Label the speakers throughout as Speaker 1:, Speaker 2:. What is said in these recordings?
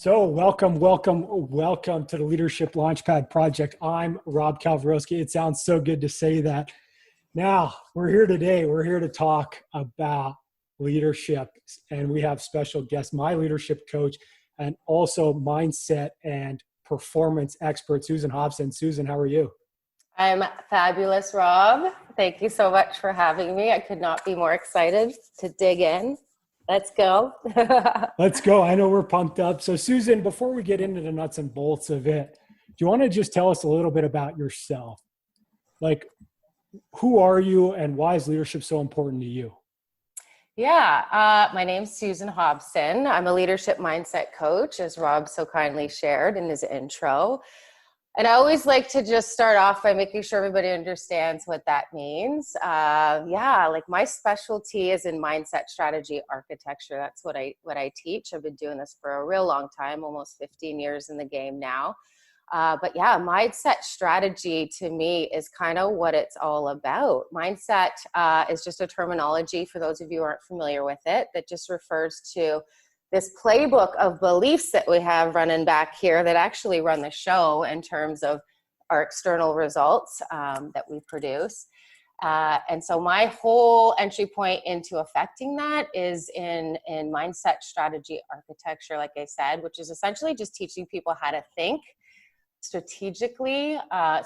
Speaker 1: So welcome to the Leadership Launchpad Project. I'm Rob Kalwarowsky. It sounds so good to say that. Now, we're here today. We're here to talk about leadership, and we have special guests, my leadership coach, and also mindset and performance expert, Susan Hobson. Susan, how are you?
Speaker 2: I'm fabulous, Rob. Thank you so much for having me. I could not be more excited to dig in. Let's go.
Speaker 1: Let's go. I know we're pumped up. So Susan, before we get into the nuts and bolts of it, do you want to just tell us a little bit about yourself? Like, who are you and why is leadership so important to you?
Speaker 2: Yeah, my name's Susan Hobson. I'm a leadership mindset coach, as Rob so kindly shared in his intro. And I always like to just start off by making sure everybody understands what that means. Like my specialty is in mindset strategy architecture. That's what I teach. I've been doing this for a real long time, almost 15 years in the game now. Mindset strategy to me is kind of what it's all about. Mindset is just a terminology for those of you who aren't familiar with it that just refers to this playbook of beliefs that we have running back here that actually run the show in terms of our external results that we produce. And so my whole entry point into affecting that is in mindset strategy architecture, like I said, which is essentially just teaching people how to think strategically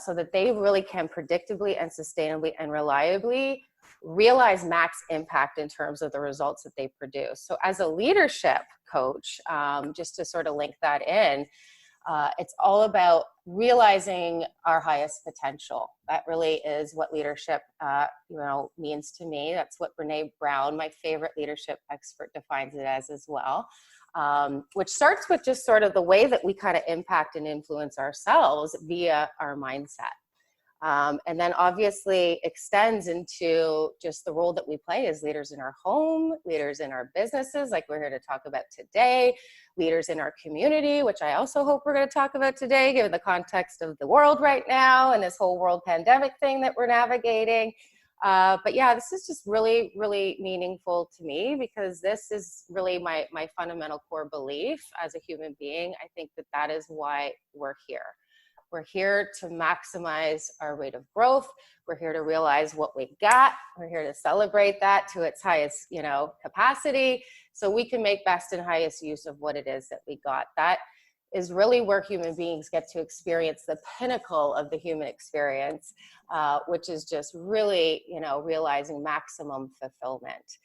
Speaker 2: so that they really can predictably and sustainably and reliably realize max impact in terms of the results that they produce. So as a leadership coach, just to sort of link that in, it's all about realizing our highest potential. That really is what leadership means to me. That's what Brene Brown, my favorite leadership expert, defines it as well. Which starts with just sort of the way that we kind of impact and influence ourselves via our mindset. And then obviously extends into just the role that we play as leaders in our home, leaders in our businesses, like we're here to talk about today, leaders in our community, which I also hope we're going to talk about today, given the context of the world right now and this whole world pandemic thing that we're navigating. This is just really, really meaningful to me because this is really my fundamental core belief as a human being. I think that is why we're here. We're here to maximize our rate of growth. We're here to realize what we got. We're here to celebrate that to its highest, capacity, so we can make best and highest use of what it is that we got. That is really where human beings get to experience the pinnacle of the human experience, which is just really, realizing maximum fulfillment.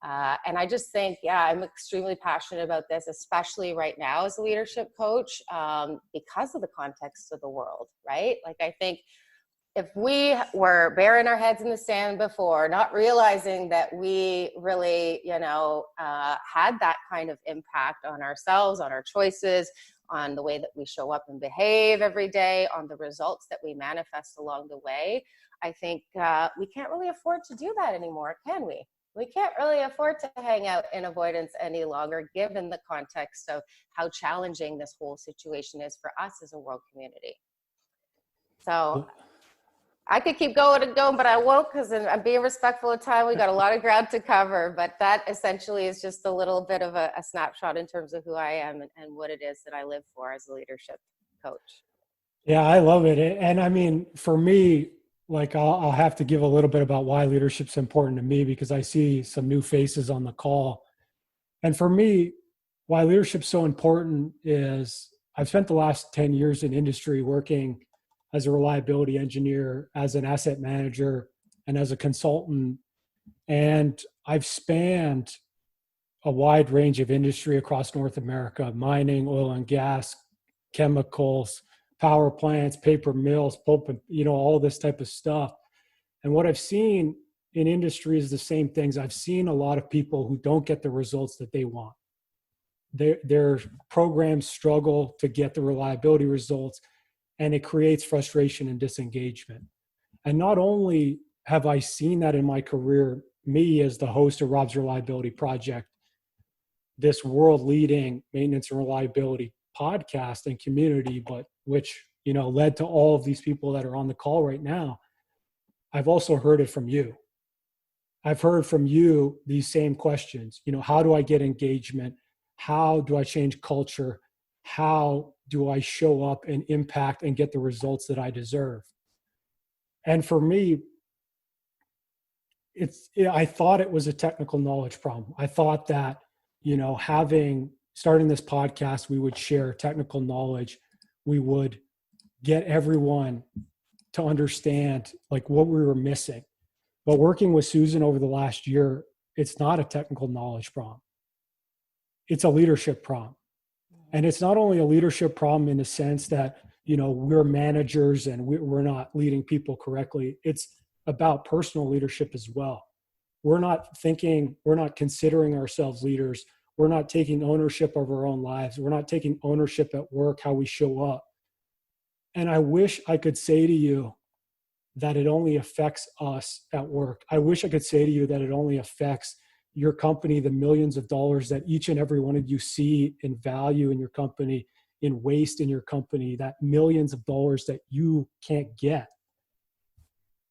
Speaker 2: And I just think, I'm extremely passionate about this, especially right now as a leadership coach, because of the context of the world, right? Like, I think if we were burying our heads in the sand before, not realizing that we really, had that kind of impact on ourselves, on our choices, on the way that we show up and behave every day, on the results that we manifest along the way, I think we can't really afford to do that anymore, can we? We can't really afford to hang out in avoidance any longer, given the context of how challenging this whole situation is for us as a world community. So I could keep going and going, but I won't because I'm being respectful of time. We got a lot of ground to cover, but that essentially is just a little bit of a snapshot in terms of who I am and what it is that I live for as a leadership coach.
Speaker 1: Yeah, I love it. And I mean, for me, like I'll have to give a little bit about why leadership's important to me because I see some new faces on the call. And for me, why leadership's so important is I've spent the last 10 years in industry working as a reliability engineer, as an asset manager, and as a consultant. And I've spanned a wide range of industry across North America: mining, oil and gas, chemicals, power plants, paper mills, pulp, and all this type of stuff. And what I've seen in industry is the same things. I've seen a lot of people who don't get the results that they want. Their programs struggle to get the reliability results, and it creates frustration and disengagement. And not only have I seen that in my career, me as the host of Rob's Reliability Project, this world-leading maintenance and reliability podcast and community, but which led to all of these people that are on the call right now. I've also heard it from you. I've heard from you these same questions. How do I get engagement? How do I change culture? how do I show up and impact and get the results that I deserve? And for me, I thought it was a technical knowledge problem. I thought that, starting this podcast, we would share technical knowledge. We would get everyone to understand like what we were missing. But working with Susan over the last year, it's not a technical knowledge problem. It's a leadership problem. And it's not only a leadership problem in the sense that, we're managers and we're not leading people correctly. It's about personal leadership as well. We're not considering ourselves leaders. We're not taking ownership of our own lives. We're not taking ownership at work, how we show up. And I wish I could say to you that it only affects us at work. I wish I could say to you that it only affects your company, the millions of dollars that each and every one of you see in value in your company, in waste in your company, that millions of dollars that you can't get.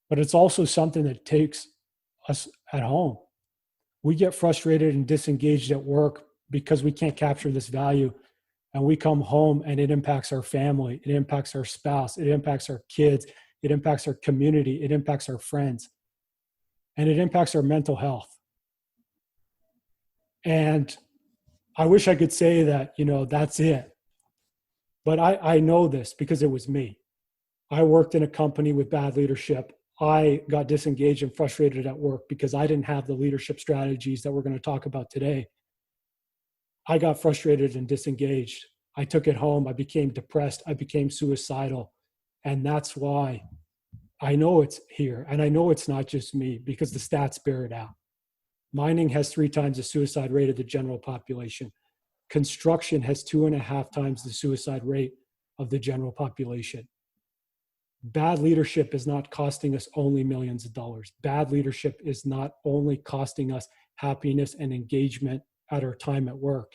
Speaker 1: But it's also something that takes us at home. We get frustrated and disengaged at work because we can't capture this value. And we come home and it impacts our family. It impacts our spouse. It impacts our kids. It impacts our community. It impacts our friends. And it impacts our mental health. And I wish I could say that, that's it. But I know this because it was me. I worked in a company with bad leadership. I got disengaged and frustrated at work because I didn't have the leadership strategies that we're going to talk about today. I got frustrated and disengaged. I took it home. I became depressed. I became suicidal. And that's why I know it's here. And I know it's not just me because the stats bear it out. Mining has 3 times the suicide rate of the general population. Construction has 2.5 times the suicide rate of the general population. Bad leadership is not costing us only millions of dollars. Bad leadership is not only costing us happiness and engagement at our time at work.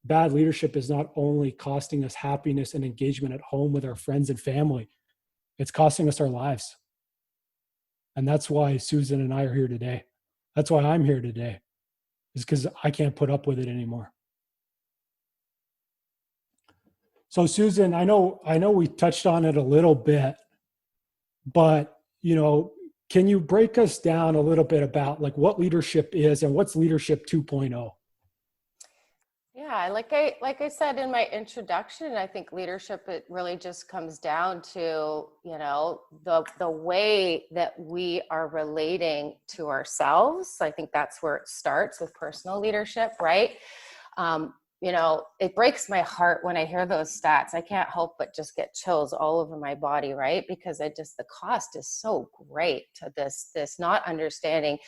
Speaker 1: Bad leadership is not only costing us happiness and engagement at home with our friends and family. It's costing us our lives. And that's why Susan and I are here today. That's why I'm here today, is because I can't put up with it anymore. So Susan, I know we touched on it a little bit, but can you break us down a little bit about like what leadership is and what's leadership 2.0?
Speaker 2: Yeah, like I said in my introduction, I think leadership, it really just comes down to, the way that we are relating to ourselves. I think that's where it starts with personal leadership, right? It breaks my heart when I hear those stats. I can't help but just get chills all over my body, right? Because the cost is so great to this not understanding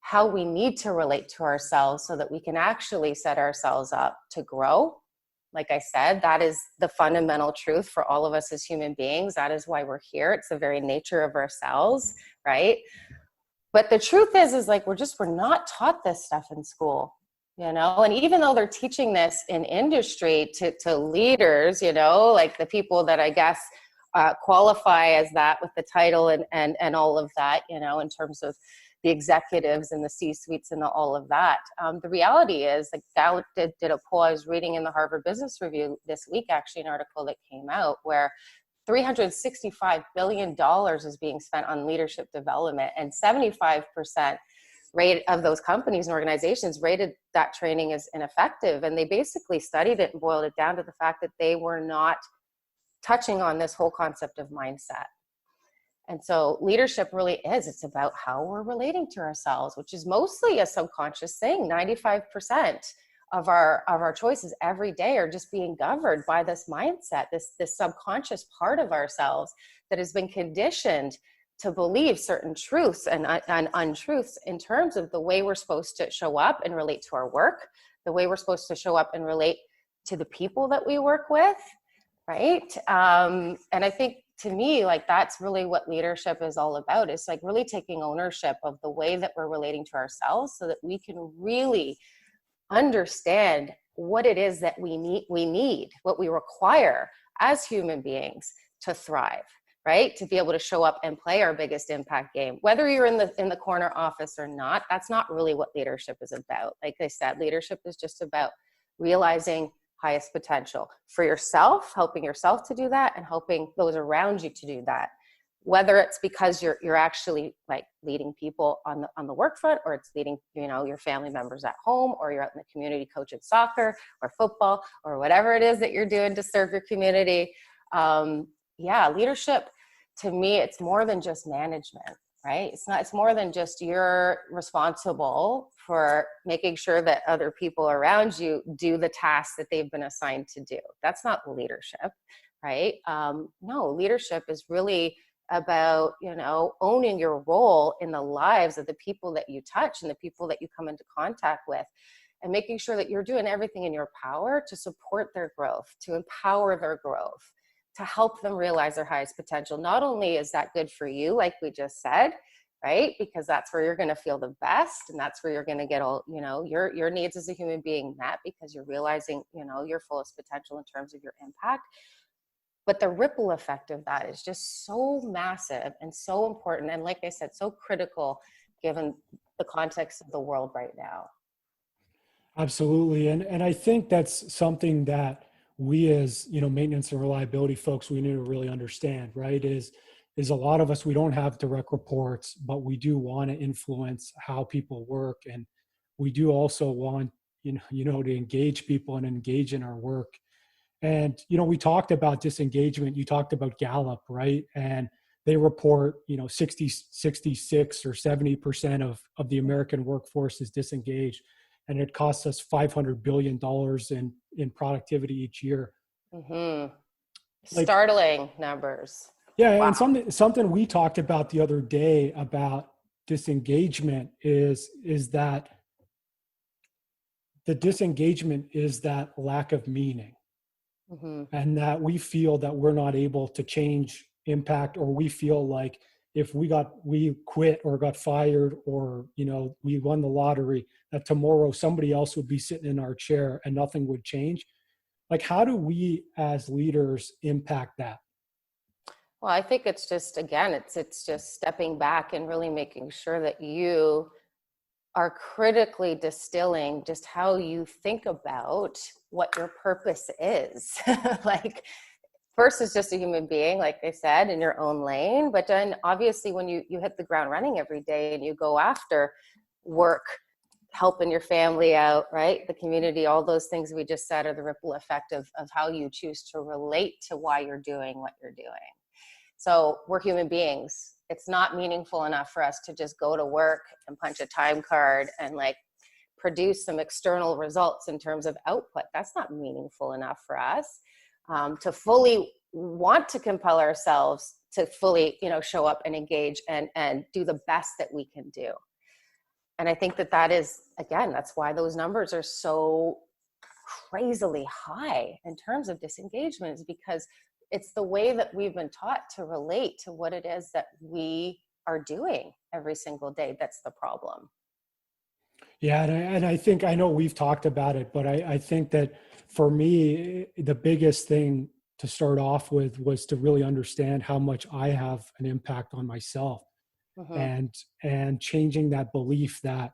Speaker 2: how we need to relate to ourselves so that we can actually set ourselves up to grow. Like I said, that is the fundamental truth for all of us as human beings. That is why we're here. It's the very nature of ourselves, right? But the truth is like, we're not taught this stuff in school, and even though they're teaching this in industry to leaders, like the people that I guess qualify as that with the title and all of that, in terms of the executives and the C-suites and all of that. The reality is, like Gallup did a poll. I was reading in the Harvard Business Review this week, actually, an article that came out where $365 billion is being spent on leadership development, and 75% rate of those companies and organizations rated that training as ineffective. And they basically studied it and boiled it down to the fact that they were not touching on this whole concept of mindset. And so leadership really it's about how we're relating to ourselves, which is mostly a subconscious thing. 95% of our choices every day are just being governed by this mindset, this subconscious part of ourselves that has been conditioned to believe certain truths and untruths in terms of the way we're supposed to show up and relate to our work, the way we're supposed to show up and relate to the people that we work with, right? And I think, to me, like that's really what leadership is all about. It's like really taking ownership of the way that we're relating to ourselves so that we can really understand what it is that we need, what we require as human beings to thrive, right? To be able to show up and play our biggest impact game. Whether you're in the corner office or not, that's not really what leadership is about. Like I said, leadership is just about realizing highest potential for yourself, helping yourself to do that, and helping those around you to do that. Whether it's because you're actually like leading people on the work front, or it's leading, you know, your family members at home, or you're out in the community coaching soccer or football or whatever it is that you're doing to serve your community. Yeah, leadership, to me, it's more than just management, right? It's more than just you're responsible for making sure that other people around you do the tasks that they've been assigned to do. That's not leadership, right? No, leadership is really about, you know, owning your role in the lives of the people that you touch and the people that you come into contact with, and making sure that you're doing everything in your power to support their growth, to empower their growth, to help them realize their highest potential. Not only is that good for you, like we just said, right? Because that's where you're going to feel the best, and that's where you're going to get all, you know, your needs as a human being met, because you're realizing, you know, your fullest potential in terms of your impact. But the ripple effect of that is just so massive and so important. And like I said, so critical given the context of the world right now.
Speaker 1: Absolutely. And I think that's something that we as, you know, maintenance and reliability folks, we need to really understand, right? Is a lot of us, we don't have direct reports, but we do want to influence how people work. And we do also want, you know, to engage people and engage in our work. And, you know, we talked about disengagement. You talked about Gallup, right? And they report, you know, 66 or 70% of the American workforce is disengaged. And it costs us $500 billion in productivity each year.
Speaker 2: Mm-hmm.
Speaker 1: Like,
Speaker 2: startling numbers.
Speaker 1: yeah.
Speaker 2: Wow.
Speaker 1: And something we talked about the other day about disengagement is that the disengagement is that lack of meaning.
Speaker 2: Mm-hmm.
Speaker 1: And that we feel that we're not able to change impact, or we feel like if we quit or got fired, or, you know, we won the lottery, that tomorrow somebody else would be sitting in our chair and nothing would change. Like, how do we as leaders impact that?
Speaker 2: Well, I think it's just, again, it's just stepping back and really making sure that you are critically distilling just how you think about what your purpose is. Like, first is just a human being, like I said, in your own lane. But then obviously when you hit the ground running every day and you go after work, helping your family out, right? The community, all those things we just said are the ripple effect of how you choose to relate to why you're doing what you're doing. So we're human beings. It's not meaningful enough for us to just go to work and punch a time card and like produce some external results in terms of output. That's not meaningful enough for us to fully want to compel ourselves to fully, you know, show up and engage and do the best that we can do. And I think that is, again, that's why those numbers are so crazily high in terms of disengagement, is because it's the way that we've been taught to relate to what it is that we are doing every single day. That's the problem.
Speaker 1: Yeah. And I think, I know we've talked about it, but I think that for me, the biggest thing to start off with was to really understand how much I have an impact on myself.
Speaker 2: Mm-hmm.
Speaker 1: And changing that belief that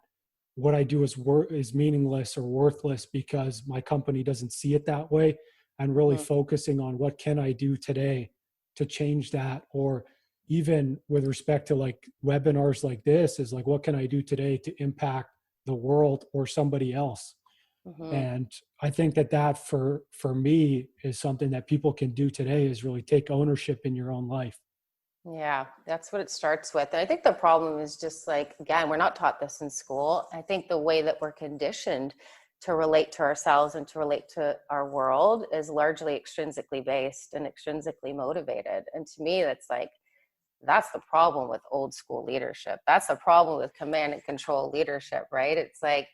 Speaker 1: what I do is meaningless or worthless because my company doesn't see it that way, and really
Speaker 2: Mm-hmm.
Speaker 1: focusing on what can I do today to change that. Or even with respect to like webinars like this, is like, what can I do today to impact the world or somebody else?
Speaker 2: Mm-hmm.
Speaker 1: And I think that for me is something that people can do today, is really take ownership in your own life.
Speaker 2: Yeah, that's what it starts with. And I think the problem is just like, again, we're not taught this in school. I think the way that we're conditioned to relate to ourselves and to relate to our world is largely extrinsically based and extrinsically motivated. And to me, that's the problem with old school leadership. That's the problem with command and control leadership, right? It's like,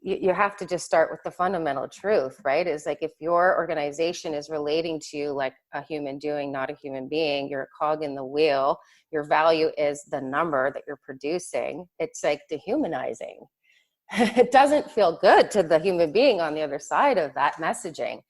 Speaker 2: you have to just start with the fundamental truth, right? Is like, if your organization is relating to you like a human doing, not a human being, you're a cog in the wheel, your value is the number that you're producing, it's like dehumanizing. It doesn't feel good to the human being on the other side of that messaging.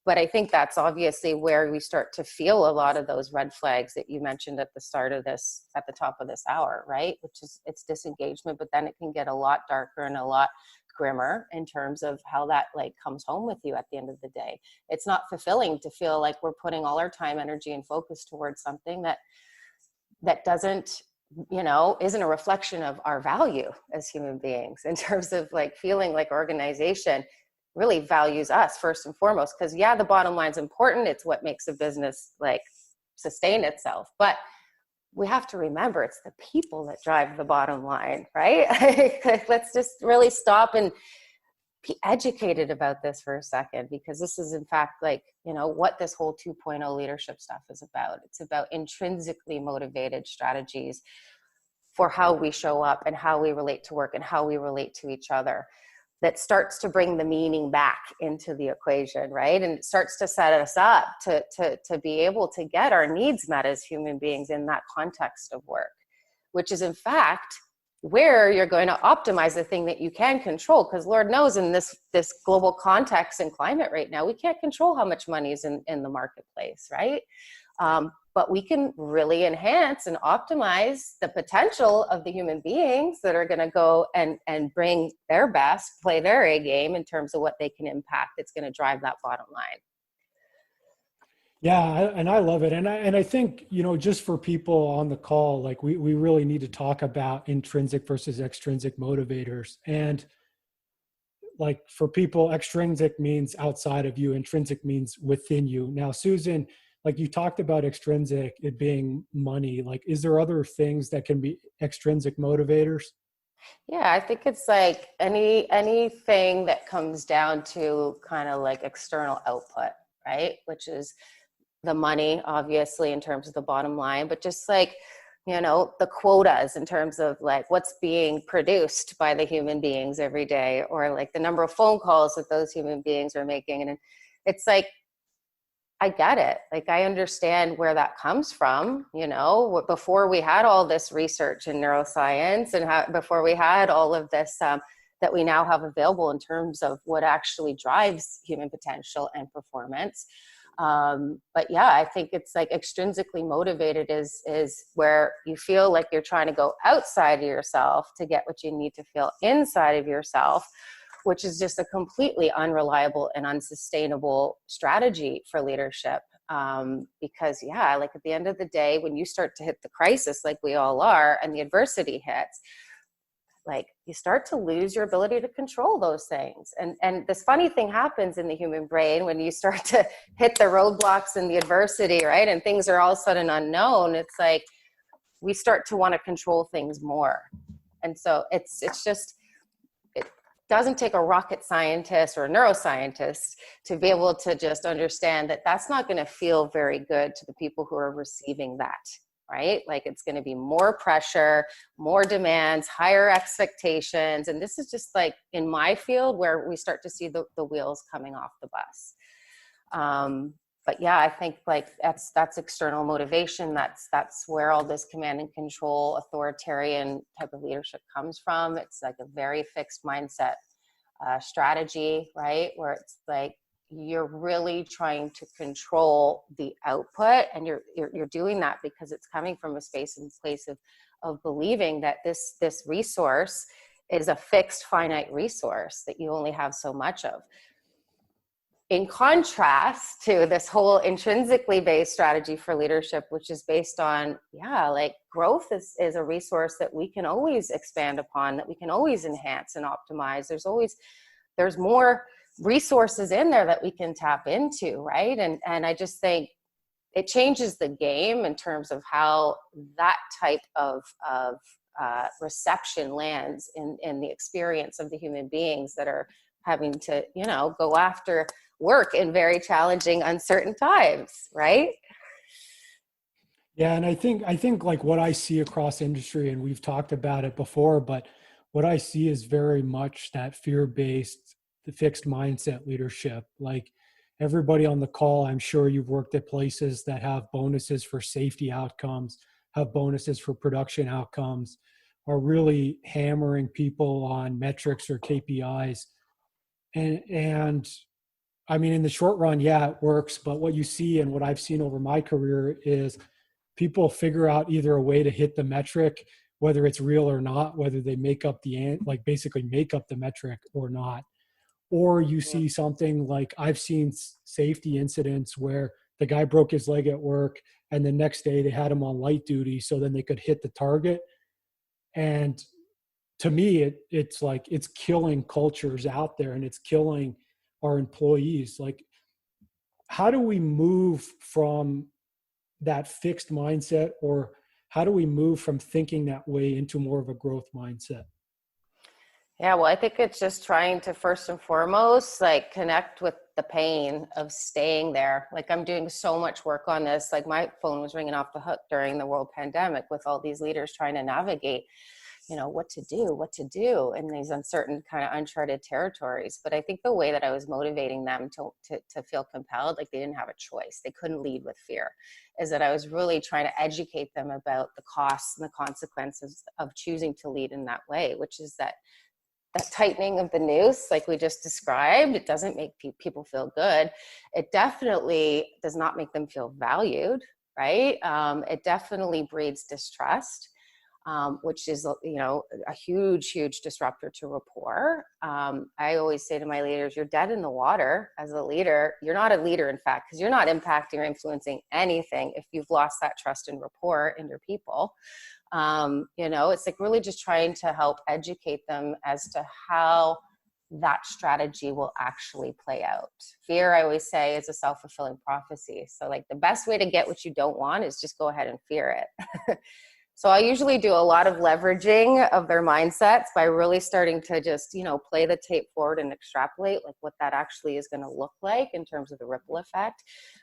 Speaker 2: But I think that's obviously where we start to feel a lot of those red flags that you mentioned at the start of this, at the top of this hour, right? Which is, it's disengagement, but then it can get a lot darker and a lot grimmer in terms of how that like comes home with you at the end of the day. It's not fulfilling to feel like we're putting all our time, energy, and focus towards something that doesn't, isn't a reflection of our value as human beings, in terms of like feeling like organization really values us first and foremost. Because yeah, the bottom line's important. It's what makes a business like sustain itself. But we have to remember it's the people that drive the bottom line, right? Let's just really stop and be educated about this for a second, because this is in fact like, what this whole 2.0 leadership stuff is about. It's about intrinsically motivated strategies for how we show up and how we relate to work and how we relate to each other, that starts to bring the meaning back into the equation, right? And it starts to set us up to be able to get our needs met as human beings in that context of work, which is in fact where you're going to optimize the thing that you can control. Because Lord knows in this global context and climate right now, we can't control how much money is in the marketplace, right? But we can really enhance and optimize the potential of the human beings that are going to go and bring their best, play their A game in terms of what they can impact. It's going to drive that bottom line.
Speaker 1: Yeah, and I love it. And I think, just for people on the call, like we really need to talk about intrinsic versus extrinsic motivators. And like for people, extrinsic means outside of you, intrinsic means within you. Now, Susan, like you talked about extrinsic, it being money. Like, is there other things that can be extrinsic motivators?
Speaker 2: Yeah, I think it's like anything that comes down to kind of like external output, right? Which is the money, obviously, in terms of the bottom line, but just like, the quotas in terms of like what's being produced by the human beings every day, or like the number of phone calls that those human beings are making. And it's like, I get it. Like, I understand where that comes from, before we had all this research in neuroscience and before we had all of this that we now have available in terms of what actually drives human potential and performance. But yeah, I think it's like extrinsically motivated is where you feel like you're trying to go outside of yourself to get what you need to feel inside of yourself, which is just a completely unreliable and unsustainable strategy for leadership. Because yeah, like at the end of the day, when you start to hit the crisis, like we all are, and the adversity hits, like you start to lose your ability to control those things. And this funny thing happens in the human brain when you start to hit the roadblocks and the adversity, right? And things are all of a sudden unknown. It's like, we start to want to control things more. And so it's just, doesn't take a rocket scientist or a neuroscientist to be able to just understand that that's not going to feel very good to the people who are receiving that, right? Like it's going to be more pressure, more demands, higher expectations. And this is just like in my field where we start to see the wheels coming off the bus. But yeah, I think like that's external motivation. That's where all this command and control, authoritarian type of leadership comes from. It's like a very fixed mindset strategy, right? Where it's like you're really trying to control the output, and you're doing that because it's coming from a space and place of believing that this resource is a fixed, finite resource that you only have so much of. In contrast to this whole intrinsically based strategy for leadership, which is based on, like growth is a resource that we can always expand upon, that we can always enhance and optimize. There's more resources in there that we can tap into, right? And I just think it changes the game in terms of how that type of reception lands in the experience of the human beings that are having to, go after work in very challenging, uncertain times, right?
Speaker 1: Yeah, and I think like what I see across industry, and we've talked about it before, but what I see is very much that fear-based, the fixed mindset leadership. Like everybody on the call, I'm sure you've worked at places that have bonuses for safety outcomes, have bonuses for production outcomes, are really hammering people on metrics or KPIs. And I mean, in the short run, yeah, it works. But what you see and what I've seen over my career is people figure out either a way to hit the metric whether it's real or not, whether they make up like basically make up the metric or not. Or you see something like, I've seen safety incidents where the guy broke his leg at work and the next day they had him on light duty so then they could hit the target. And to me, it's like, it's killing cultures out there and it's killing our employees. Like, how do we move from that fixed mindset, or how do we move from thinking that way into more of a growth mindset?
Speaker 2: Yeah, well, I think it's just trying to first and foremost, like, connect with the pain of staying there. Like, I'm doing so much work on this. Like, my phone was ringing off the hook during the world pandemic with all these leaders trying to navigate, what to do in these uncertain kind of uncharted territories. But I think the way that I was motivating them to feel compelled, like they didn't have a choice, they couldn't lead with fear, is that I was really trying to educate them about the costs and the consequences of choosing to lead in that way, which is that tightening of the noose, like we just described, it doesn't make people feel good. It definitely does not make them feel valued, right? It definitely breeds distrust, which is, a huge, huge disruptor to rapport. I always say to my leaders, you're dead in the water as a leader. You're not a leader, in fact, because you're not impacting or influencing anything if you've lost that trust and rapport in your people. It's like really just trying to help educate them as to how that strategy will actually play out. Fear, I always say, is a self-fulfilling prophecy. So like the best way to get what you don't want is just go ahead and fear it. So I usually do a lot of leveraging of their mindsets by really starting to just, play the tape forward and extrapolate like what that actually is going to look like in terms of the ripple effect.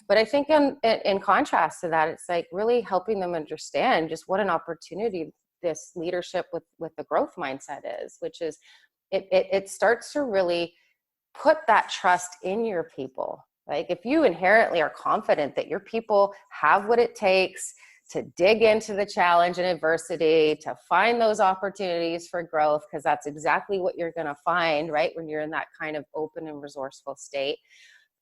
Speaker 2: But I think in contrast to that, it's like really helping them understand just what an opportunity this leadership with the growth mindset is, which is it starts to really put that trust in your people. Like if you inherently are confident that your people have what it takes to dig into the challenge and adversity, to find those opportunities for growth, because that's exactly what you're going to find, right, when you're in that kind of open and resourceful state.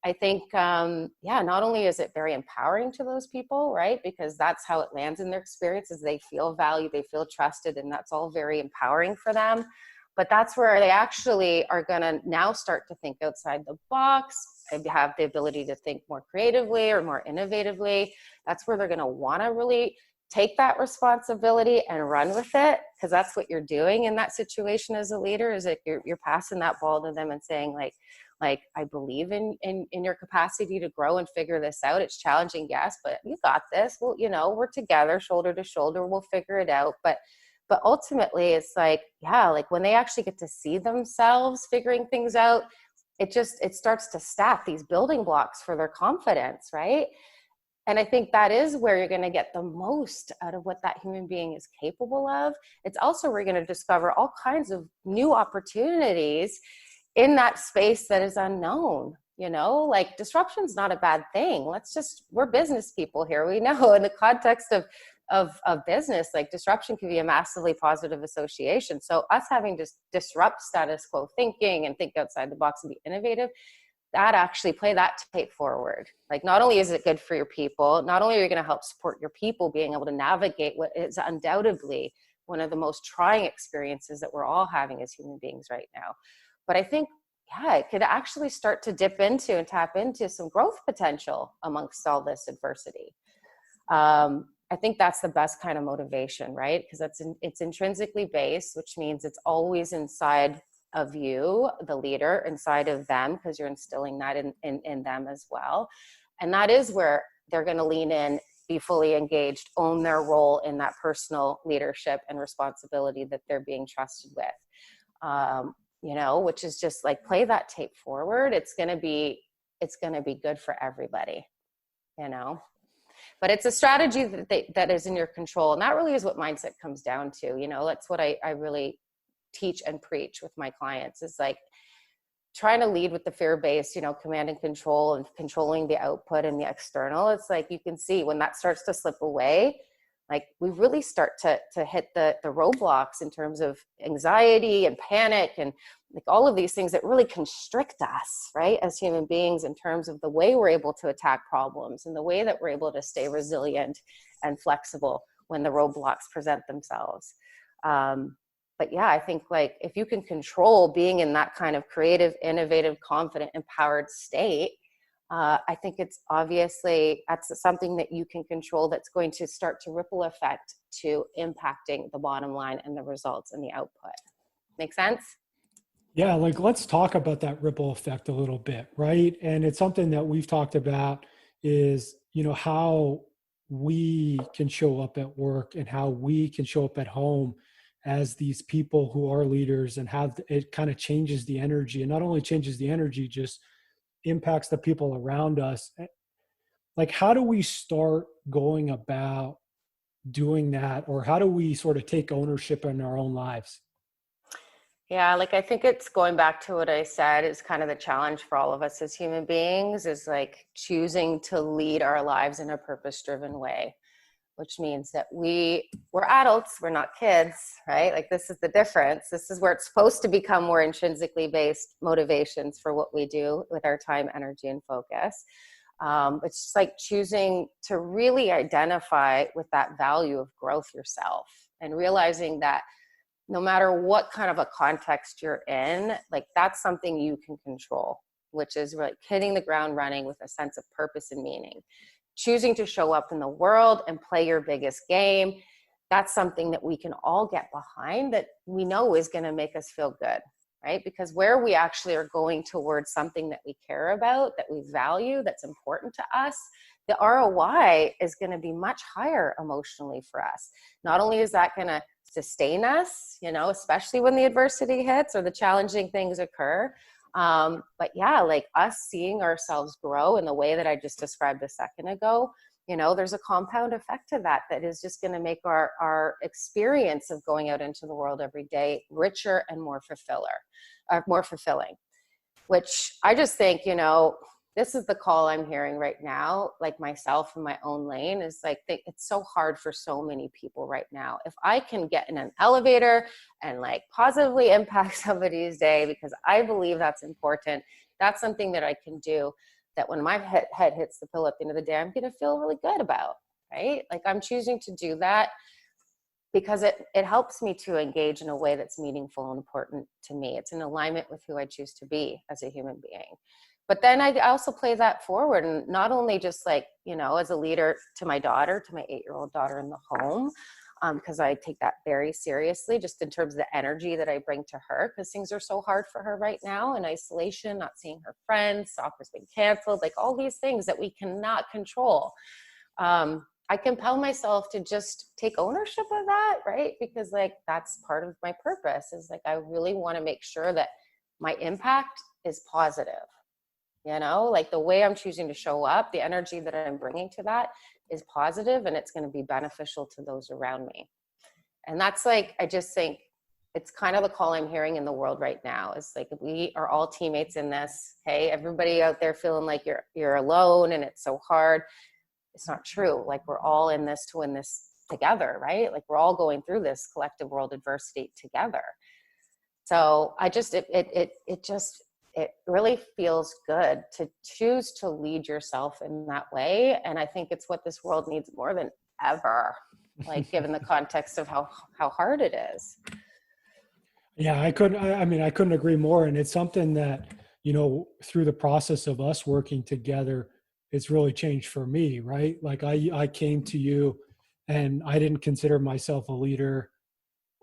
Speaker 2: I think, not only is it very empowering to those people, right, because that's how it lands in their experiences. They feel valued, they feel trusted, and that's all very empowering for them. But that's where they actually are going to now start to think outside the box, have the ability to think more creatively or more innovatively. That's where they're going to want to really take that responsibility and run with it, because that's what you're doing in that situation as a leader, is that you're passing that ball to them and saying like I believe in your capacity to grow and figure this out. It's challenging, yes, but you got this. Well, we're together, shoulder to shoulder. We'll figure it out. But ultimately, it's like when they actually get to see themselves figuring things out, it starts to stack these building blocks for their confidence, right? And I think that is where you're going to get the most out of what that human being is capable of. It's also where you're going to discover all kinds of new opportunities in that space that is unknown. Like disruption's not a bad thing. We're business people here. We know in the context of business, like disruption can be a massively positive association. So us having to disrupt status quo thinking and think outside the box and be innovative, that actually play that tape forward. Like not only is it good for your people, not only are you going to help support your people being able to navigate what is undoubtedly one of the most trying experiences that we're all having as human beings right now, but I think it could actually start to dip into and tap into some growth potential amongst all this adversity. I think that's the best kind of motivation, right? Because it's intrinsically based, which means it's always inside of you, the leader, inside of them, because you're instilling that in them as well. And that is where they're going to lean in, be fully engaged, own their role in that personal leadership and responsibility that they're being trusted with. Which is just like play that tape forward. It's going to be good for everybody, But it's a strategy that is in your control. And that really is what mindset comes down to. That's what I really teach and preach with my clients, is like trying to lead with the fear-based, command and control and controlling the output and the external. It's like, you can see when that starts to slip away, like we really start to hit the roadblocks in terms of anxiety and panic and like all of these things that really constrict us, right, as human beings, in terms of the way we're able to attack problems and the way that we're able to stay resilient and flexible when the roadblocks present themselves. But yeah, I think like if you can control being in that kind of creative, innovative, confident, empowered state, I think it's obviously that's something that you can control that's going to start to ripple effect to impacting the bottom line and the results and the output. Make sense?
Speaker 1: Yeah, like let's talk about that ripple effect a little bit, right? And it's something that we've talked about is, how we can show up at work and how we can show up at home as these people who are leaders, and how it kind of changes the energy, and not only changes the energy, just impacts the people around us. Like, how do we start going about doing that? Or how do we sort of take ownership in our own lives?
Speaker 2: Yeah, like I think it's going back to what I said is kind of the challenge for all of us as human beings is like choosing to lead our lives in a purpose-driven way, which means that we're adults, we're not kids, right? Like this is the difference. This is where it's supposed to become more intrinsically based motivations for what we do with our time, energy, and focus. It's just like choosing to really identify with that value of growth yourself and realizing that no matter what kind of a context you're in, like that's something you can control, which is like hitting the ground running with a sense of purpose and meaning. Choosing to show up in the world and play your biggest game, that's something that we can all get behind that we know is going to make us feel good, right? Because where we actually are going towards something that we care about, that we value, that's important to us, the ROI is going to be much higher emotionally for us. Not only is that going to sustain us, especially when the adversity hits or the challenging things occur, but yeah, like us seeing ourselves grow in the way that I just described a second ago, there's a compound effect to that is just going to make our experience of going out into the world every day richer and more fulfilling, which I just think, this is the call I'm hearing right now, like myself in my own lane is like, it's so hard for so many people right now. If I can get in an elevator and like positively impact somebody's day, because I believe that's important, that's something that I can do, that when my head hits the pillow at the end of the day, I'm going to feel really good about, right? Like I'm choosing to do that because it helps me to engage in a way that's meaningful and important to me. It's in alignment with who I choose to be as a human being. But then I also play that forward, and not only just like, as a leader to my daughter, to my 8-year-old daughter in the home, because I take that very seriously, just in terms of the energy that I bring to her, because things are so hard for her right now in isolation, not seeing her friends, soccer's been canceled, like all these things that we cannot control. I compel myself to just take ownership of that, right? Because like that's part of my purpose is like I really want to make sure that my impact is positive. Like the way I'm choosing to show up, the energy that I'm bringing to that is positive, and it's going to be beneficial to those around me. And that's like, I just think it's kind of the call I'm hearing in the world right now is like, we are all teammates in this. Hey, everybody out there feeling like you're alone and it's so hard. It's not true. Like we're all in this to win this together, right? Like we're all going through this collective world adversity together. So it really feels good to choose to lead yourself in that way. And I think it's what this world needs more than ever, like given the context of how hard it is.
Speaker 1: Yeah, I couldn't agree more. And it's something that, through the process of us working together, it's really changed for me, right? Like I came to you and I didn't consider myself a leader.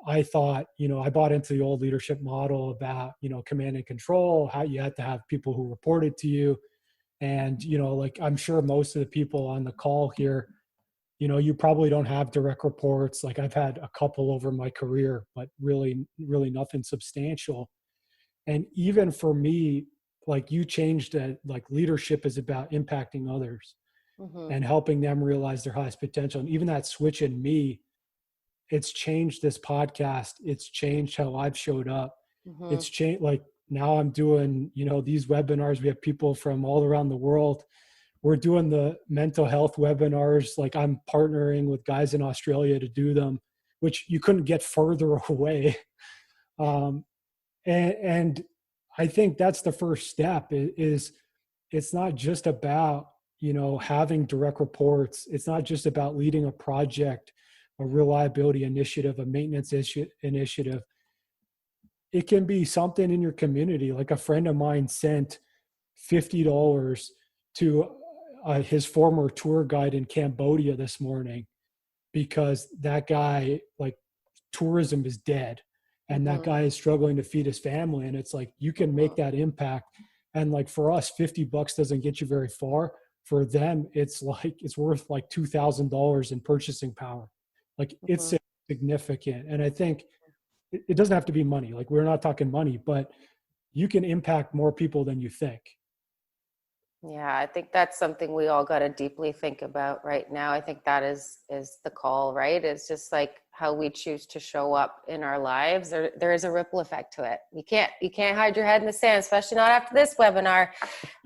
Speaker 1: I thought, I bought into the old leadership model about, command and control, how you had to have people who reported to you. And, like I'm sure most of the people on the call here, you probably don't have direct reports. Like I've had a couple over my career, but really, really nothing substantial. And even for me, like you changed that, like leadership is about impacting others and helping them realize their highest potential. And even that switch in me, it's changed this podcast. It's changed how I've showed up. It's changed. Like now I'm doing, these webinars. We have people from all around the world. We're doing the mental health webinars. Like I'm partnering with guys in Australia to do them, which you couldn't get further away. And I think that's the first step is it's not just about, having direct reports. It's not just about leading a project, a reliability initiative, a maintenance initiative. It can be something in your community. Like a friend of mine sent $50 to his former tour guide in Cambodia this morning because that guy, like, tourism is dead and that guy is struggling to feed his family. And it's like, you can make that impact. And like for us, $50 doesn't get you very far. For them, it's like, it's worth like $2,000 in purchasing power. Like it's significant. And I think it doesn't have to be money. Like we're not talking money, but you can impact more people than you think.
Speaker 2: Yeah, I think that's something we all got to deeply think about right now. I think that is the call, right? It's just like how we choose to show up in our lives. There is a ripple effect to it. You can't hide your head in the sand, especially not after this webinar,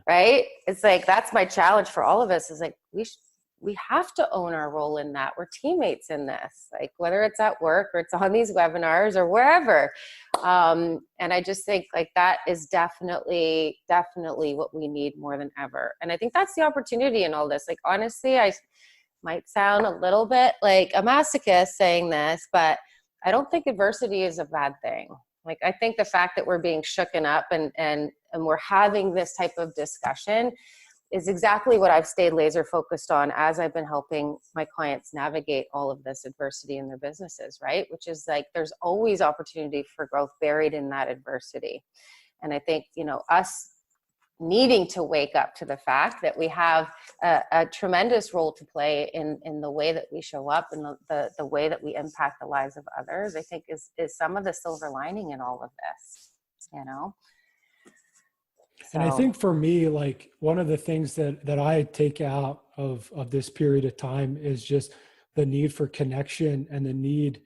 Speaker 2: right? It's like, that's my challenge for all of us, is like, we have to own our role in that. We're teammates in this, like whether it's at work or it's on these webinars or wherever. And I just think like that is definitely what we need more than ever. And I think that's the opportunity in all this. Like, honestly, I might sound a little bit like a masochist saying this, but I don't think adversity is a bad thing. Like, I think the fact that we're being shooken up and we're having this type of discussion is exactly what I've stayed laser focused on as I've been helping my clients navigate all of this adversity in their businesses, right? Which is like, there's always opportunity for growth buried in that adversity. And I think, us needing to wake up to the fact that we have a tremendous role to play in the way that we show up and the way that we impact the lives of others, I think is some of the silver lining in all of this,
Speaker 1: And I think for me, like one of the things that I take out of this period of time is just the need for connection and the need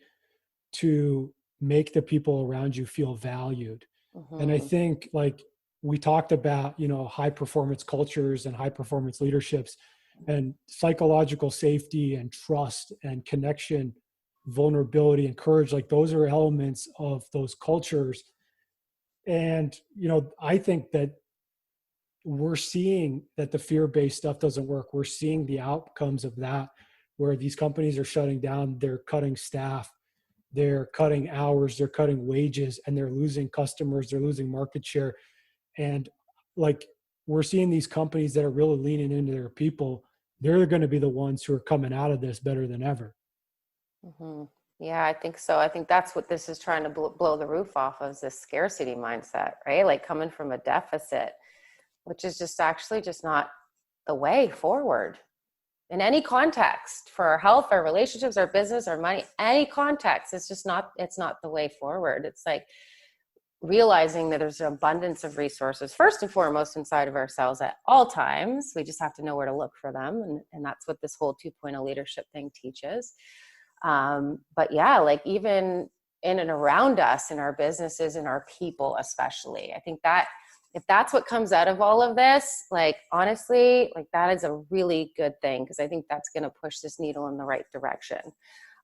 Speaker 1: to make the people around you feel valued. And I think like we talked about, high performance cultures and high performance leaderships and psychological safety and trust and connection, vulnerability and courage. Like those are elements of those cultures. And, I think that we're seeing that the fear-based stuff doesn't work. We're seeing the outcomes of that, where these companies are shutting down, they're cutting staff, they're cutting hours, they're cutting wages, and they're losing customers, they're losing market share. And like, we're seeing these companies that are really leaning into their people, they're going to be the ones who are coming out of this better than ever.
Speaker 2: Yeah, I think so. I think that's what this is trying to blow the roof off of, is this scarcity mindset, right? Like coming from a deficit, which is just actually just not the way forward in any context for our health, our relationships, our business, our money, any context. It's not the way forward. It's like realizing that there's an abundance of resources, first and foremost, inside of ourselves at all times. We just have to know where to look for them. And that's what this whole 2.0 leadership thing teaches. But yeah, like even in and around us, in our businesses, in our people, especially, I think that if that's what comes out of all of this, like, honestly, like that is a really good thing, because I think that's going to push this needle in the right direction.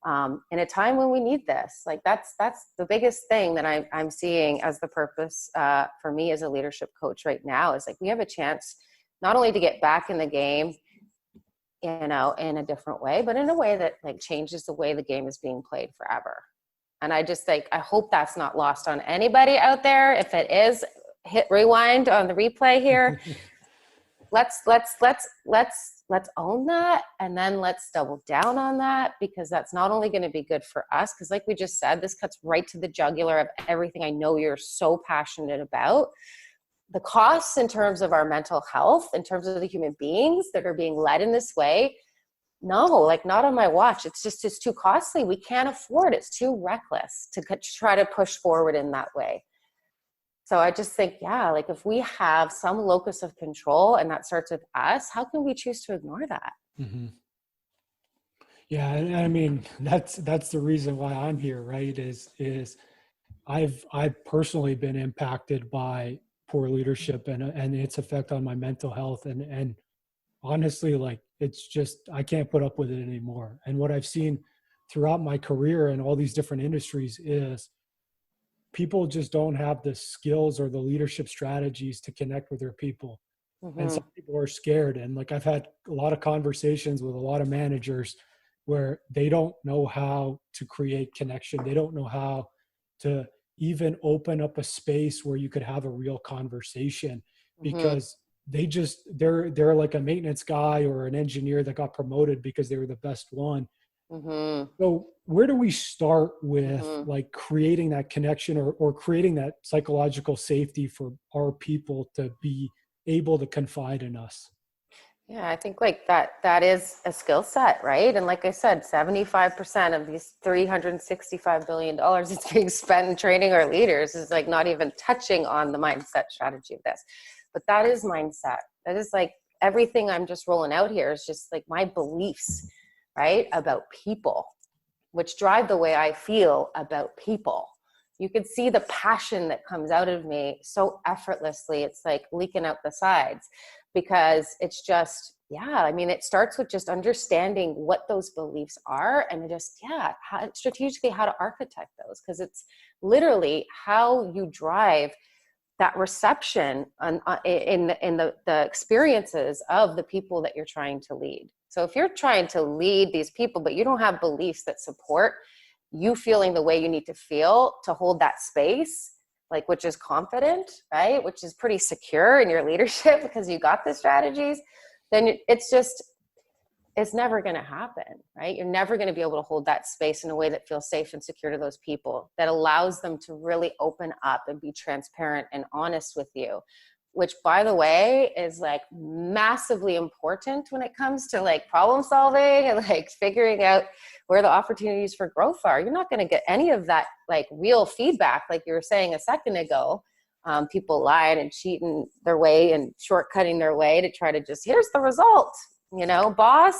Speaker 2: In a time when we need this, like that's the biggest thing that I'm seeing as the purpose for me as a leadership coach right now, is like, we have a chance not only to get back in the game, in a different way, but in a way that like changes the way the game is being played forever. And I just like, I hope that's not lost on anybody out there. If it is, hit rewind on the replay here. Let's own that, and then let's double down on that, because that's not only going to be good for us, because like we just said, this cuts right to the jugular of everything I know you're so passionate about. The costs in terms of our mental health, in terms of the human beings that are being led in this way, no, like not on my watch. It's too costly. We can't afford it. It's too reckless to try to push forward in that way. So I just think, yeah, like if we have some locus of control and that starts with us, how can we choose to ignore that?
Speaker 1: Mm-hmm. Yeah. And I mean, that's the reason why I'm here, right? Is I've personally been impacted by poor leadership and its effect on my mental health. And honestly, like, it's just, I can't put up with it anymore. And what I've seen throughout my career in all these different industries is people just don't have the skills or the leadership strategies to connect with their people. And some people are scared. And like, I've had a lot of conversations with a lot of managers where they don't know how to create connection. They don't know how to even open up a space where you could have a real conversation,
Speaker 2: Mm-hmm.
Speaker 1: because they're like a maintenance guy or an engineer that got promoted because they were the best one.
Speaker 2: Mm-hmm.
Speaker 1: So where do we start with
Speaker 2: Mm-hmm.
Speaker 1: like creating that connection, or creating that psychological safety for our people to be able to confide in us?
Speaker 2: Yeah, I think like that is a skill set, right? And like I said, 75% of these $365 billion that's being spent in training our leaders is like not even touching on the mindset strategy of this. But that is mindset. That is like everything I'm just rolling out here is just like my beliefs, right? About people, which drive the way I feel about people. You could see the passion that comes out of me so effortlessly. It's like leaking out the sides, because it's just, yeah, I mean, it starts with just understanding what those beliefs are, and just, yeah, strategically how to architect those, because it's literally how you drive that reception in the experiences of the people that you're trying to lead. So if you're trying to lead these people, but you don't have beliefs that support you feeling the way you need to feel to hold that space, like, which is confident, right? Which is pretty secure in your leadership because you got the strategies, then it's never going to happen, right? You're never going to be able to hold that space in a way that feels safe and secure to those people, that allows them to really open up and be transparent and honest with you, which, by the way, is like massively important when it comes to like problem solving and like figuring out where the opportunities for growth are. You're not going to get any of that like real feedback, like you were saying a second ago. People lying and cheating their way and shortcutting their way to try to just, here's the result, boss.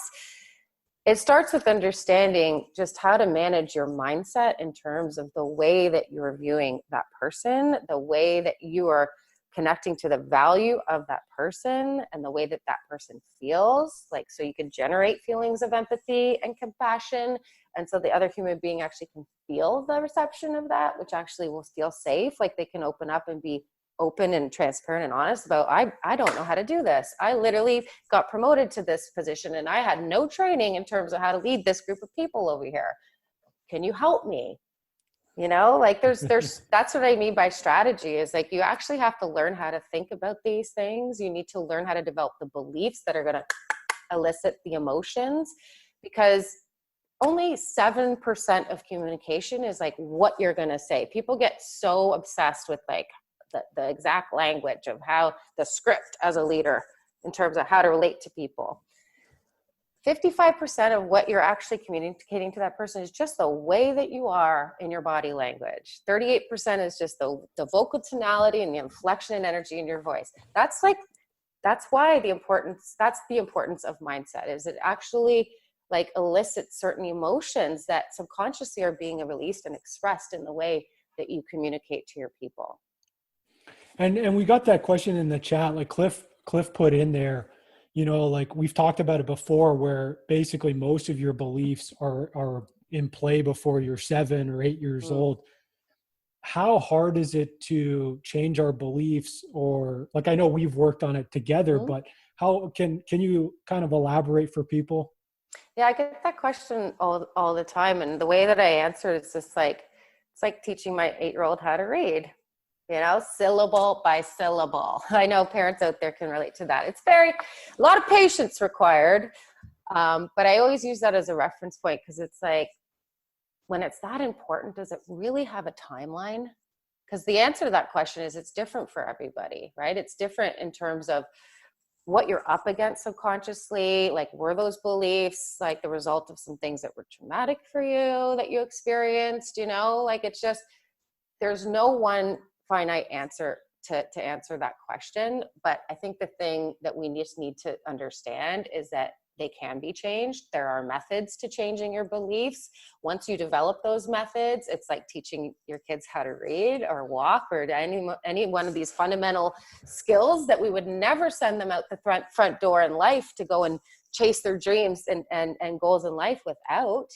Speaker 2: It starts with understanding just how to manage your mindset in terms of the way that you're viewing that person, the way that you are connecting to the value of that person, and the way that that person feels, like, so you can generate feelings of empathy and compassion, and so the other human being actually can feel the reception of that, which actually will feel safe, like they can open up and be open and transparent and honest about, I don't know how to do this. I literally got promoted to this position and I had no training in terms of how to lead this group of people over here. Can you help me? Like there's that's what I mean by strategy, is like you actually have to learn how to think about these things. You need to learn how to develop the beliefs that are going to elicit the emotions, because only 7% of communication is like what you're going to say. People get so obsessed with like the exact language of how the script as a leader in terms of how to relate to people. 55% of what you're actually communicating to that person is just the way that you are in your body language. 38% is just the vocal tonality and the inflection and energy in your voice. That's the importance of mindset, is it actually like elicits certain emotions that subconsciously are being released and expressed in the way that you communicate to your people.
Speaker 1: And we got that question in the chat, like Cliff put in there, like we've talked about it before, where basically most of your beliefs are in play before you're 7 or 8 years old. How hard is it to change our beliefs? Or like, I know we've worked on it together, but how can you kind of elaborate for people?
Speaker 2: Yeah, I get that question all the time. And the way that I answer it is just like, it's like teaching my 8-year-old how to read, syllable by syllable. I know parents out there can relate to that. It's a lot of patience required. But I always use that as a reference point, because it's like, when it's that important, does it really have a timeline? Because the answer to that question is it's different for everybody, right? It's different in terms of what you're up against subconsciously. Like, were those beliefs like the result of some things that were traumatic for you that you experienced? Like, it's just, there's no one finite answer to answer that question. But I think the thing that we just need to understand is that they can be changed. There are methods to changing your beliefs. Once you develop those methods, it's like teaching your kids how to read or walk, or any one of these fundamental skills that we would never send them out the front door in life to go and chase their dreams and goals in life without.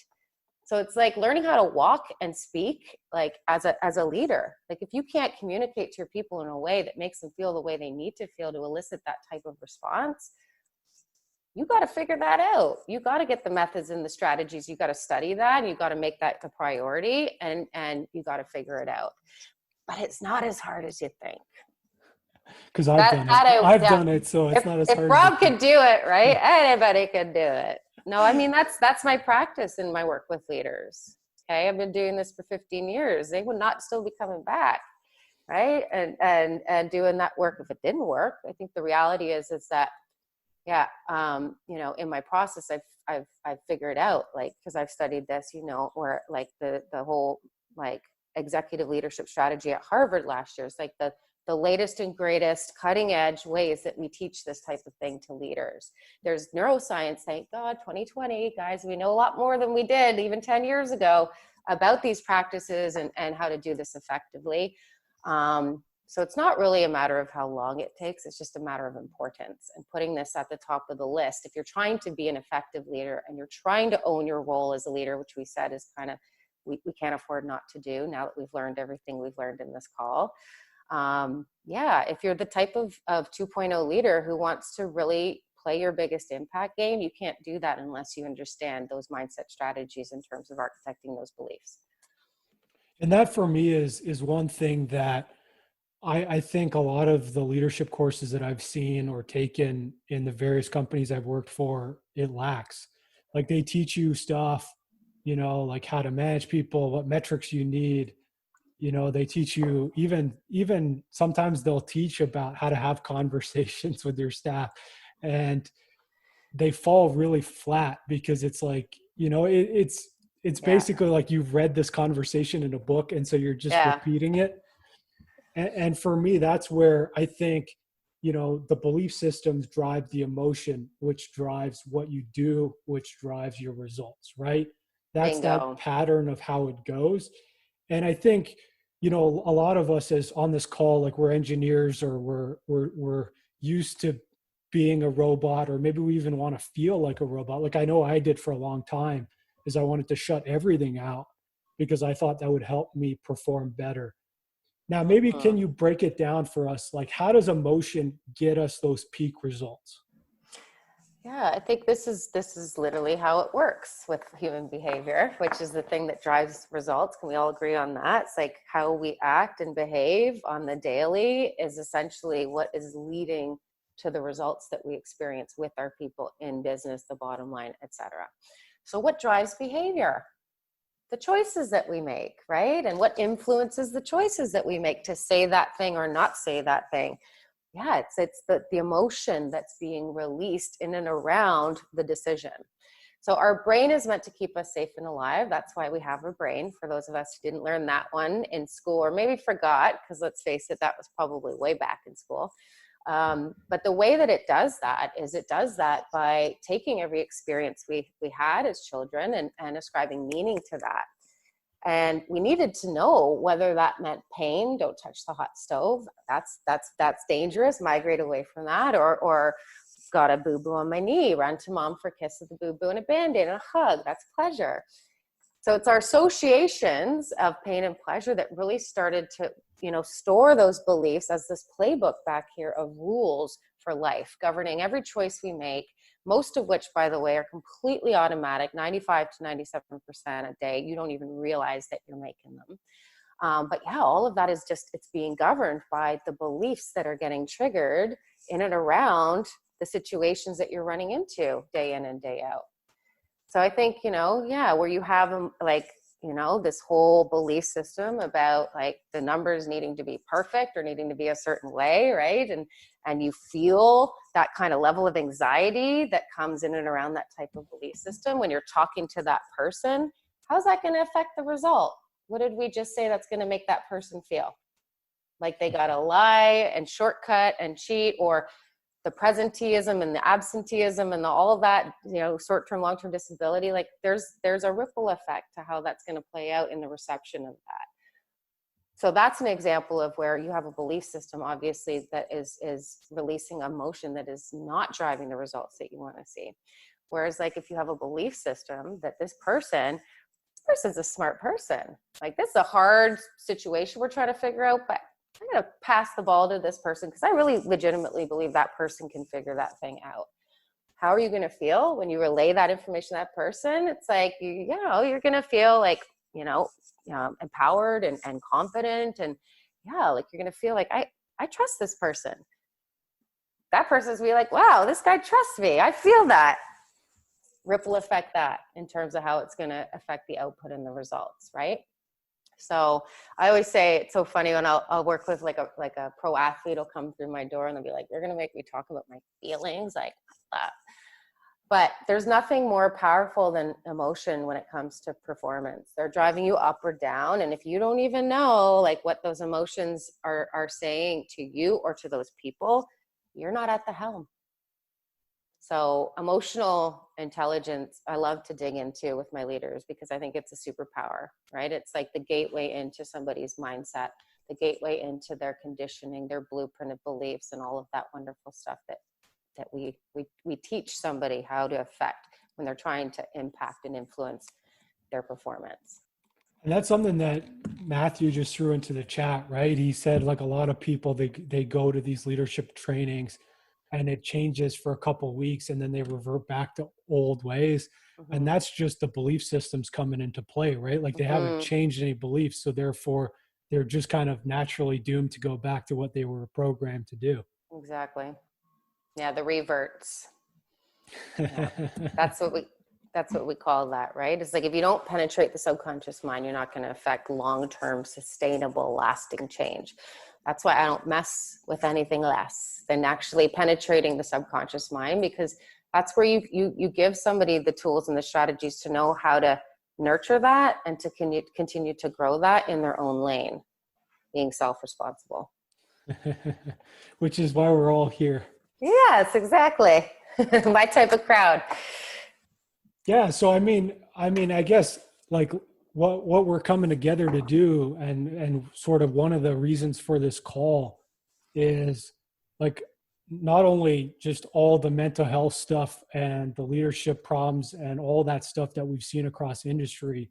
Speaker 2: So it's like learning how to walk and speak like as a leader. Like, if you can't communicate to your people in a way that makes them feel the way they need to feel to elicit that type of response, you got to figure that out. You got to get the methods and the strategies. You got to study that, and you got to make that the priority, and you got to figure it out. But it's not as hard as you think.
Speaker 1: Because I've done it. I've done it, so it's not as hard.
Speaker 2: If Rob could do it, right? Anybody could do it. No, I mean, that's my practice in my work with leaders. Okay, I've been doing this for 15 years. They would not still be coming back, right? And doing that work if it didn't work. I think the reality is that, yeah, you know, in my process, I've figured out, like, because I've studied this, you know, or like the whole like executive leadership strategy at Harvard last year. It's like the latest and greatest cutting edge ways that we teach this type of thing to leaders. There's neuroscience, thank God, 2020, guys, we know a lot more than we did even 10 years ago about these practices and how to do this effectively. So it's not really a matter of how long it takes, it's just a matter of importance and putting this at the top of the list. If you're trying to be an effective leader and you're trying to own your role as a leader, which we said is kind of, we can't afford not to do now that we've learned everything we've learned in this call. Yeah, if you're the type of 2.0 leader who wants to really play your biggest impact game, you can't do that unless you understand those mindset strategies in terms of architecting those beliefs.
Speaker 1: And that for me is one thing that I think a lot of the leadership courses that I've seen or taken in the various companies I've worked for, it lacks. Like they teach you stuff, you know, like how to manage people, what metrics you need. You know, they teach you even sometimes they'll teach about how to have conversations with your staff, and they fall really flat because it's like, you know, it's basically like you've read this conversation in a book. And so you're just repeating it. And for me, that's where I think, you know, the belief systems drive the emotion, which drives what you do, which drives your results, right? That's that pattern of how it goes. And I think, you know, a lot of us as on this call, like we're engineers or we're used to being a robot, or maybe we even want to feel like a robot. Like I know I did for a long time, is I wanted to shut everything out because I thought that would help me perform better. Now, maybe can you break it down for us? Like, how does emotion get us those peak results?
Speaker 2: Yeah, I think this is literally how it works with human behavior, which is the thing that drives results. Can we all agree on that? It's like how we act and behave on the daily is essentially what is leading to the results that we experience with our people in business, the bottom line, etc. So what drives behavior? The choices that we make, right? And what influences the choices that we make to say that thing or not say that thing. Yeah, it's the emotion that's being released in and around the decision. So our brain is meant to keep us safe and alive. That's why we have a brain. For those of us who didn't learn that one in school, or maybe forgot, because let's face it, that was probably way back in school. But the way that it does that is it does that by taking every experience we had as children and ascribing meaning to that. And we needed to know whether that meant pain, don't touch the hot stove, that's dangerous, migrate away from that, or got a boo-boo on my knee, run to mom for a kiss of the boo-boo and a Band-Aid and a hug, that's pleasure. So it's our associations of pain and pleasure that really started to, you know, store those beliefs as this playbook back here of rules for life, governing every choice we make, most of which, by the way, are completely automatic, 95 to 97% a day. You don't even realize that you're making them. But yeah, all of that is just, it's being governed by the beliefs that are getting triggered in and around the situations that you're running into day in and day out. So I think, you know, yeah, where you have like, you know, this whole belief system about like the numbers needing to be perfect or needing to be a certain way, right? And you feel that kind of level of anxiety that comes in and around that type of belief system when you're talking to that person. How's that going to affect the result? What did we just say that's going to make that person feel? Like they got to lie and shortcut and cheat, or the presenteeism and the absenteeism and all of that, you know, short-term, long-term disability, like there's a ripple effect to how that's going to play out in the reception of that. So that's an example of where you have a belief system, obviously, that is releasing emotion that is not driving the results that you want to see. Whereas like if you have a belief system that this person's a smart person, like this is a hard situation we're trying to figure out, but I'm going to pass the ball to this person because I really legitimately believe that person can figure that thing out. how are you going to feel when you relay that information to that person? It's like, you're going to feel like, empowered and confident. And like you're going to feel like, I trust this person. That person's be like, wow, this guy trusts me. I feel that. Ripple effect that in terms of how it's going to affect the output and the results, right? So I always say it's so funny when I'll work with like a pro athlete will come through my door and they'll be like, you're going to make me talk about my feelings, like that. But there's nothing more powerful than emotion when it comes to performance. They're driving you up or down. And if you don't even know like what those emotions are saying to you or to those people, you're not at the helm. So emotional intelligence, I love to dig into with my leaders because I think it's a superpower, right? It's like the gateway into somebody's mindset, the gateway into their conditioning, their blueprint of beliefs, and all of that wonderful stuff that we teach somebody how to affect when they're trying to impact and influence their performance.
Speaker 1: And that's something that Matthew just threw into the chat, right? He said like a lot of people, they go to these leadership trainings and it changes for a couple of weeks and then they revert back to old ways. Mm-hmm. And that's just the belief systems coming into play, right? Like they haven't changed any beliefs. So therefore they're just kind of naturally doomed to go back to what they were programmed to do.
Speaker 2: Exactly. Yeah. The reverts. Yeah. That's what we call that, right? It's like if you don't penetrate the subconscious mind, you're not going to affect long-term, sustainable, lasting change. That's why I don't mess with anything less than actually penetrating the subconscious mind, because that's where you give somebody the tools and the strategies to know how to nurture that and to continue to grow that in their own lane, being self-responsible.
Speaker 1: Which is why we're all here.
Speaker 2: Yes, exactly. My type of crowd.
Speaker 1: Yeah. So, I mean, I guess like what we're coming together to do and sort of one of the reasons for this call is like not only just all the mental health stuff and the leadership problems and all that stuff that we've seen across industry,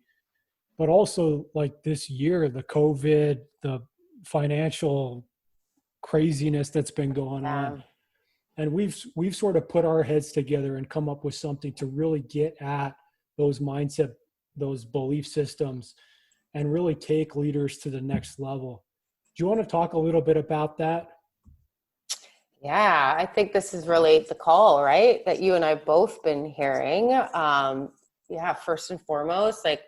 Speaker 1: but also like this year, the COVID, the financial craziness that's been going on. And we've sort of put our heads together and come up with something to really get at those mindset, those belief systems, and really take leaders to the next level. Do you want to talk a little bit about that?
Speaker 2: Yeah, I think this is really the call, right? That you and I have both been hearing. First and foremost, like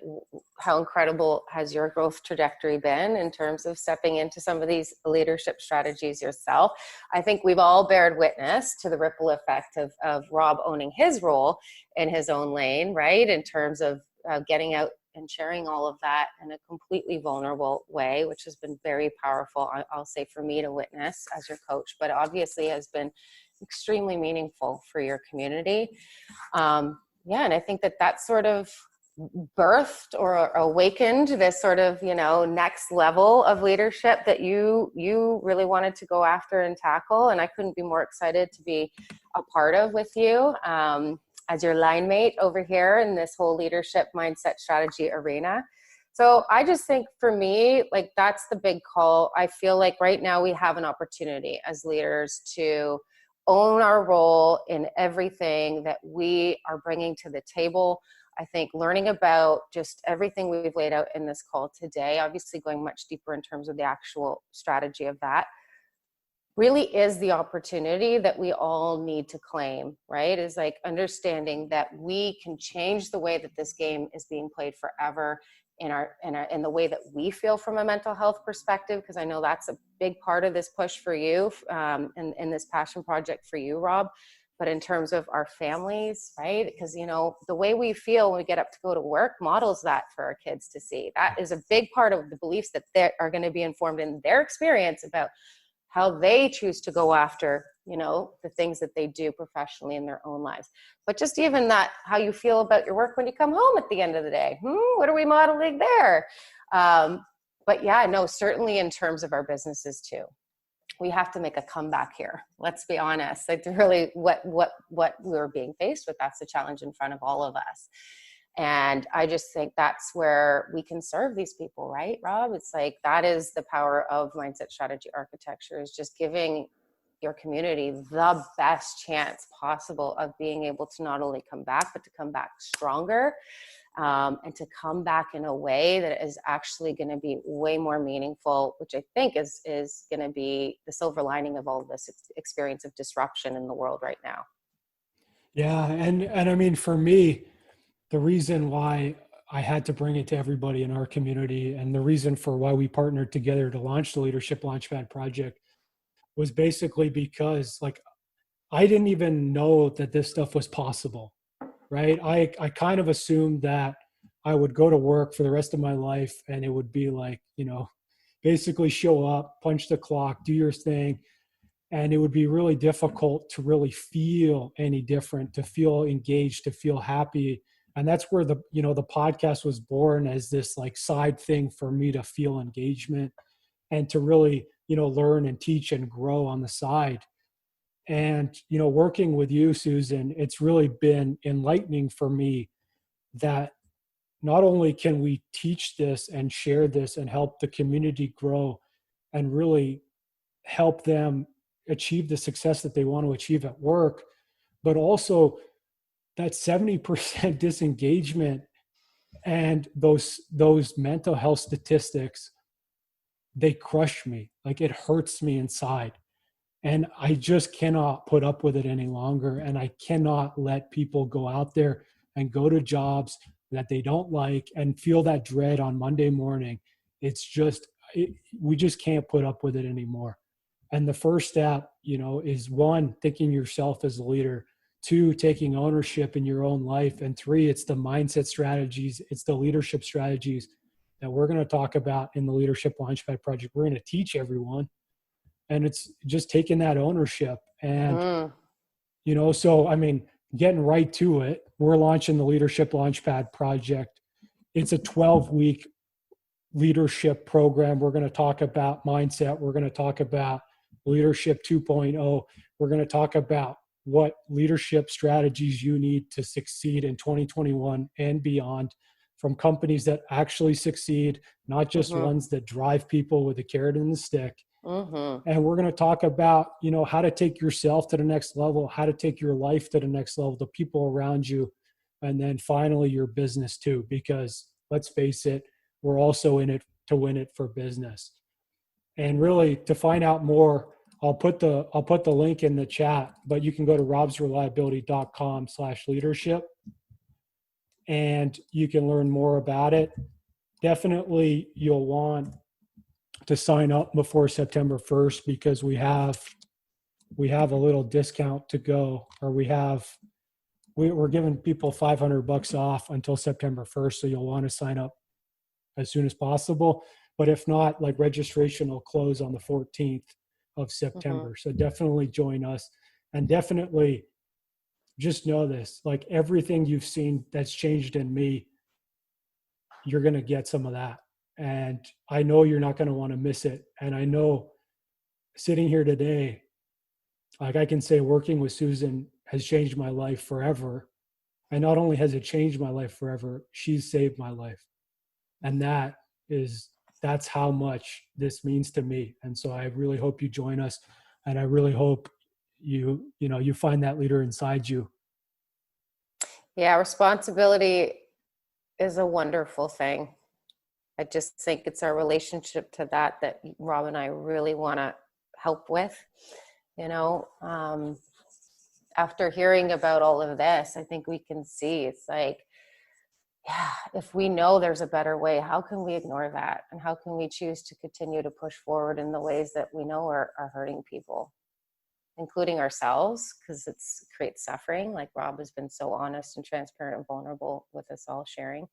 Speaker 2: how incredible has your growth trajectory been in terms of stepping into some of these leadership strategies yourself? I think we've all bared witness to the ripple effect of Rob owning his role in his own lane, right? In terms of getting out and sharing all of that in a completely vulnerable way, which has been very powerful, I'll say, for me to witness as your coach, but obviously has been extremely meaningful for your community. And I think that sort of birthed or awakened this sort of, next level of leadership that you really wanted to go after and tackle. And I couldn't be more excited to be a part of with you as your line mate over here in this whole leadership mindset strategy arena. So I just think for me, like that's the big call. I feel like right now we have an opportunity as leaders to own our role in everything that we are bringing to the table. I think learning about just everything we've laid out in this call today, obviously going much deeper in terms of the actual strategy of that, really is the opportunity that we all need to claim, right? Is like understanding that we can change the way that this game is being played forever in the way that we feel from a mental health perspective, because I know that's a big part of this push for you and this passion project for you, Rob. But in terms of our families, right? Because, the way we feel when we get up to go to work models that for our kids to see. That is a big part of the beliefs that they are going to be informed in their experience about how they choose to go after, the things that they do professionally in their own lives. But just even that, how you feel about your work when you come home at the end of the day. What are we modeling there? But yeah, no, certainly in terms of our businesses too. We have to make a comeback here. Let's be honest. Like really what we're being faced with, that's the challenge in front of all of us. And I just think that's where we can serve these people, right, Rob? It's like that is the power of mindset strategy architecture, is just giving your community the best chance possible of being able to not only come back, but to come back stronger, and to come back in a way that is actually going to be way more meaningful, which I think is going to be the silver lining of all of this experience of disruption in the world right now.
Speaker 1: Yeah. And I mean, for me, the reason why I had to bring it to everybody in our community, and the reason for why we partnered together to launch the Leadership Launchpad project, was basically because, like, I didn't even know that this stuff was possible, right? I kind of assumed that I would go to work for the rest of my life and it would be like, basically show up, punch the clock, do your thing. And it would be really difficult to really feel any different, to feel engaged, to feel happy. And that's where the podcast was born, as this like side thing for me to feel engagement and to really, learn and teach and grow on the side. And, working with you, Susan, it's really been enlightening for me that not only can we teach this and share this and help the community grow and really help them achieve the success that they want to achieve at work, but also that 70% disengagement and those mental health statistics, they crush me. Like, it hurts me inside. And I just cannot put up with it any longer. And I cannot let people go out there and go to jobs that they don't like and feel that dread on Monday morning. It's just, we just can't put up with it anymore. And the first step, is 1, thinking yourself as a leader; 2, taking ownership in your own life; and 3, it's the mindset strategies, it's the leadership strategies that we're going to talk about in the Leadership Launchpad project. We're going to teach everyone. And it's just taking that ownership. And, so, I mean, getting right to it, we're launching the Leadership Launchpad project. It's a 12-week leadership program. We're going to talk about mindset. We're going to talk about leadership 2.0. We're going to talk about what leadership strategies you need to succeed in 2021 and beyond, from companies that actually succeed, not just ones that drive people with a carrot and the stick. And we're going to talk about, how to take yourself to the next level, how to take your life to the next level, the people around you, and then finally your business too, because let's face it, we're also in it to win it for business. And really, to find out more, I'll put the link in the chat, but you can go to robsreliability.com/leadership and you can learn more about it. Definitely you'll want to sign up before September 1st, because we have a little discount to go, or we're giving people $500 off until September 1st. So you'll want to sign up as soon as possible. But if not, like, registration will close on the 14th of September. So definitely join us, and definitely just know this, like, everything you've seen that's changed in me, you're going to get some of that. And I know you're not going to want to miss it. And I know, sitting here today, like, I can say working with Susan has changed my life forever. And not only has it changed my life forever, she's saved my life. And that's how much this means to me. And so I really hope you join us. And I really hope you find that leader inside you.
Speaker 2: Yeah, responsibility is a wonderful thing. I just think it's our relationship to that Rob and I really want to help with. After hearing about all of this, I think we can see it's like, yeah, if we know there's a better way, how can we ignore that? And how can we choose to continue to push forward in the ways that we know are hurting people, including ourselves, because it creates suffering. Like, Rob has been so honest and transparent and vulnerable with us all sharing.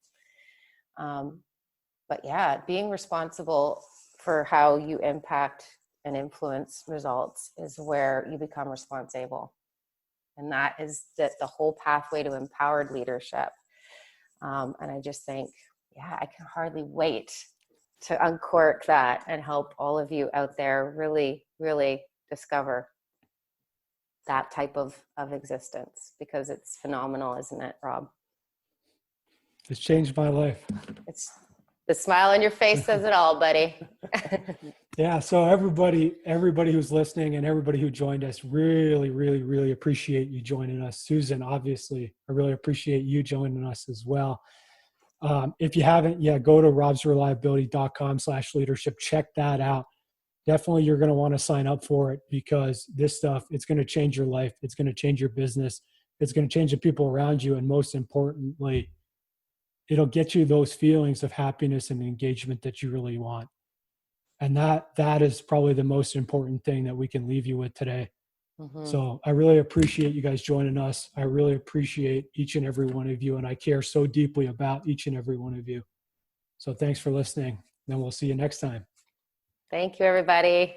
Speaker 2: But yeah, being responsible for how you impact and influence results is where you become responsible. And that is the whole pathway to empowered leadership. And I just think, yeah, I can hardly wait to uncork that and help all of you out there really, really discover that type of existence, because it's phenomenal, isn't it, Rob?
Speaker 1: It's changed my life.
Speaker 2: The smile on your face says it all, buddy.
Speaker 1: Yeah. So everybody who's listening and everybody who joined us, really, really, really appreciate you joining us. Susan, obviously, I really appreciate you joining us as well. If you haven't yet, go to robsreliability.com/leadership. Check that out. Definitely, you're going to want to sign up for it, because this stuff, it's going to change your life. It's going to change your business. It's going to change the people around you. And most importantly, it'll get you those feelings of happiness and engagement that you really want. And that is probably the most important thing that we can leave you with today.
Speaker 2: Mm-hmm.
Speaker 1: So I really appreciate you guys joining us. I really appreciate each and every one of you. And I care so deeply about each and every one of you. So thanks for listening. And we'll see you next time.
Speaker 2: Thank you, everybody.